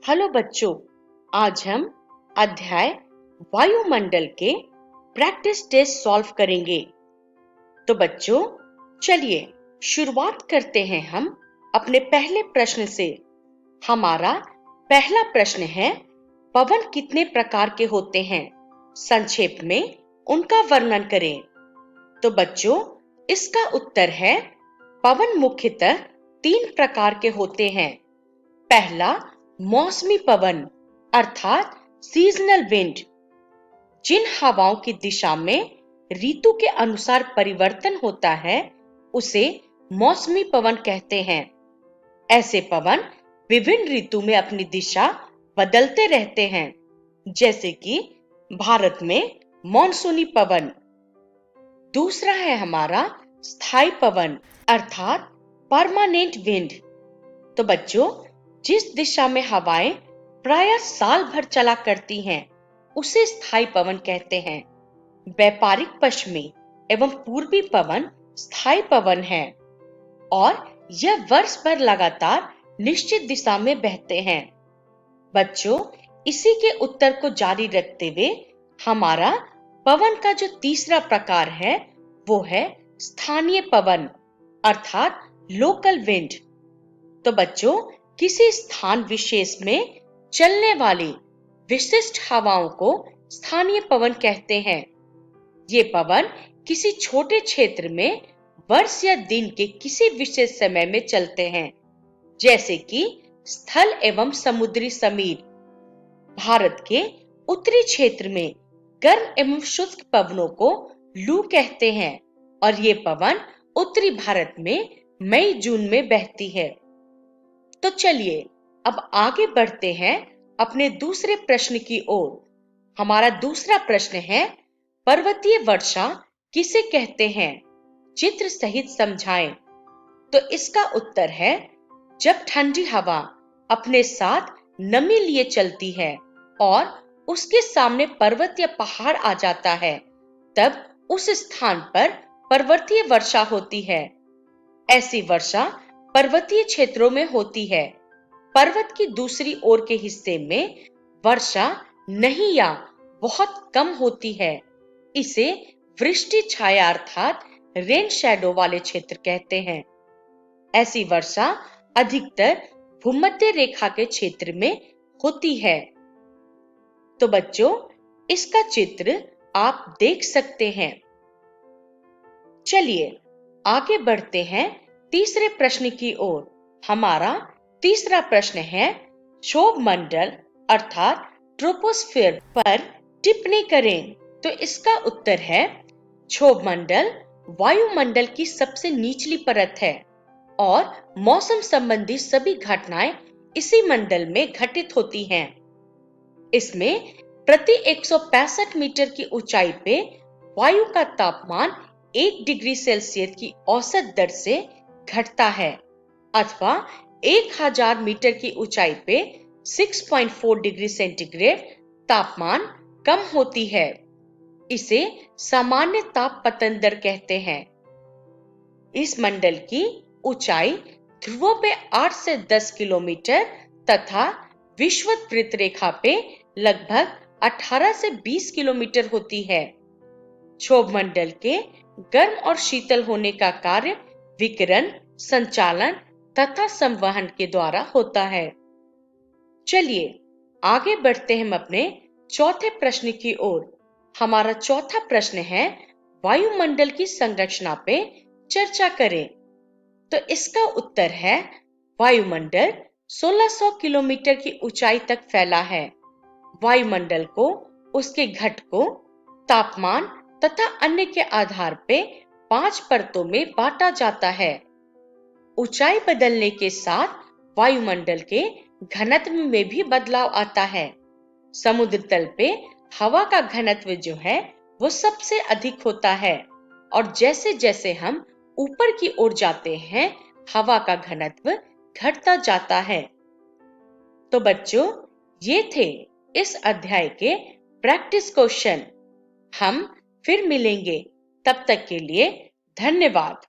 Hello बच्चों, आज हम अध्याय वायुमंडल के प्रैक्टिस टेस्ट सॉल्व करेंगे। तो बच्चों, चलिए शुरुआत करते हैं हम अपने पहले प्रश्न से। हमारा पहला प्रश्न है, पवन कितने प्रकार के होते हैं? संक्षेप में उनका वर्णन करें। तो बच्चों, इसका उत्तर है, पवन मुख्यतः 3 प्रकार के होते हैं। पहला, मौसमी पवन अर्थात सीजनल विंड। जिन हवाओं की दिशा में ऋतु के अनुसार परिवर्तन होता है, उसे मौसमी पवन कहते हैं। ऐसे पवन विभिन्न ऋतु में अपनी दिशा बदलते रहते हैं, जैसे कि भारत में मॉनसूनी पवन। दूसरा है हमारा स्थायी पवन अर्थात परमानेंट विंड। तो बच्चों, जिस दिशा में हवाएं प्रायः साल भर चला करती हैं, उसे स्थायी पवन कहते हैं। व्यापारिक पश्चिमी एवं पूर्वी पवन स्थायी पवन है और यह वर्ष भर लगातार निश्चित दिशा में बहते हैं। बच्चों, इसी के उत्तर को जारी रखते हुए हमारा पवन का जो तीसरा प्रकार है, वो है स्थानीय पवन अर्थात लोकल विंड। तो बच्चों, किसी स्थान विशेष में चलने वाली विशिष्ट हवाओं को स्थानीय पवन कहते हैं। ये पवन किसी छोटे क्षेत्र में वर्ष या दिन के किसी विशेष समय में चलते हैं, जैसे कि स्थल एवं समुद्री समीर। भारत के उत्तरी क्षेत्र में गर्म एवं शुष्क पवनों को लू कहते हैं और ये पवन उत्तरी भारत में मई जून में बहती है। तो चलिए अब आगे बढ़ते हैं अपने दूसरे प्रश्न की ओर। हमारा दूसरा प्रश्न है, पर्वतीय वर्षा किसे कहते हैं? चित्र सहित समझाएं। तो इसका उत्तर है, जब ठंडी हवा अपने साथ नमी लिए चलती है और उसके सामने पर्वत या पहाड़ आ जाता है, तब उस स्थान पर पर्वतीय वर्षा होती है। ऐसी वर्षा पर्वतीय क्षेत्रों में होती है। पर्वत की दूसरी ओर के हिस्से में वर्षा नहीं या बहुत कम होती है। इसे वृष्टि छाया अर्थात रेन शैडो वाले क्षेत्र कहते हैं। ऐसी वर्षा अधिकतर भूमध्य रेखा के क्षेत्र में होती है। तो बच्चों, इसका चित्र आप देख सकते हैं। चलिए आगे बढ़ते हैं तीसरे प्रश्न की ओर। हमारा तीसरा प्रश्न है, क्षोभ मंडल अर्थात ट्रोपोस्फियर पर टिप्पणी करें। तो इसका उत्तर है, क्षोभ मंडल वायुमंडल की सबसे निचली परत है और मौसम संबंधी सभी घटनाएं इसी मंडल में घटित होती हैं। इसमें प्रति 165 मीटर की ऊंचाई पे वायु का तापमान 1 डिग्री सेल्सियस की औसत दर से घटता है अथवा 1000 मीटर की ऊंचाई पे 6.4 डिग्री सेंटीग्रेड तापमान कम होती है। इसे सामान्य ताप पतन दर कहते हैं। इस मंडल की ऊंचाई ध्रुवों पे 8 से 10 किलोमीटर तथा विषुवत रेखा पे लगभग 18 से 20 किलोमीटर होती है। क्षोभ मंडल के गर्म और शीतल होने का कार्य विकिरण, संचालन तथा संवहन के द्वारा होता है। चलिए आगे बढ़ते हैं हम अपने चौथे प्रश्न की ओर। हमारा चौथा प्रश्न है, वायुमंडल की संरचना पे चर्चा करें। तो इसका उत्तर है, वायुमंडल 1600 किलोमीटर की ऊंचाई तक फैला है। वायुमंडल को उसके घटकों, तापमान तथा अन्य के आधार पे 5 परतों में बांटा जाता है। ऊंचाई बदलने के साथ वायुमंडल के घनत्व में भी बदलाव आता है। समुद्र तल पे हवा का घनत्व जो है वो सबसे अधिक होता है और जैसे जैसे हम ऊपर की ओर जाते हैं, हवा का घनत्व घटता जाता है। तो बच्चों, ये थे इस अध्याय के प्रैक्टिस क्वेश्चन। हम फिर मिलेंगे, तब तक के लिए धन्यवाद।